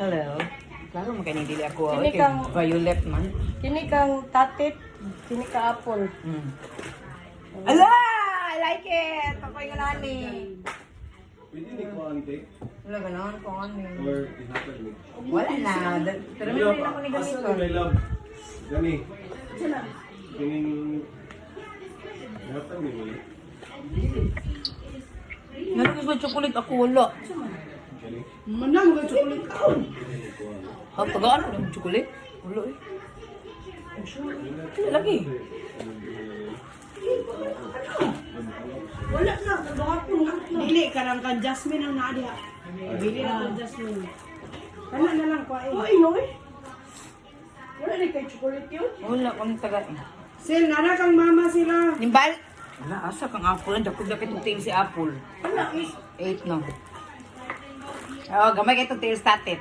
Hello. Klaro mo kani dili ako. Kini Okay, kang- violet man. Kini kang tatit, kini ka apple. Ala! I like it! Pakoy nga nani. Pwede ni ko ang take Wala ganon kung ano yun. or ihatag mo. Wala na. Pero may rin ako ni Asa ganito. ni my love? Gani. Kining ihatag ni mo. Meron ko chocolate ako wala. Gani. Manang ga chocolate ka. Ha, tagaan ko ng chocolate? Wala eh. Wala lagi. Wala na, tagahapon nga. Dili ka lang ka Jasmine ang naadiha. Dili na ka Jasmine. Kana na lang kwa eh. Oy, oy. Wala ni kay chocolate yun. Wala kang taga. Sil, nana kang mama sila. Nimbal? Wala, asa kang apple. Dapit-dapit yung tail si apple. Wala is. 8 no. Oh, gamay kayo itong tail statit.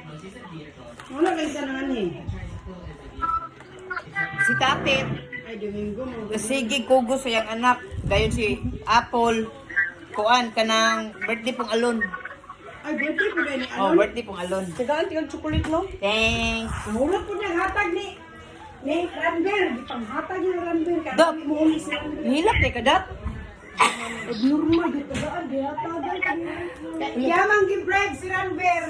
Wala kay kanang ani. Si tatit, Ay, Domingo mo. sige kugo sa iyang anak. Dayon si apple. Kuan ka ng birthday pong alon. Ay, birthday po ni Oh, Alon. birthday pong alon. Tagaan tingog chocolate no. Thanks. Mahulog po niya hatag ni Ranbir. Di pang hatag ni Ranbir. Dap. Kaya mo ulit si Ranbir. Hilap kay kadat. Normal, di tagaan. Di hatagan. Kaya mang gi-bread si Ranbir.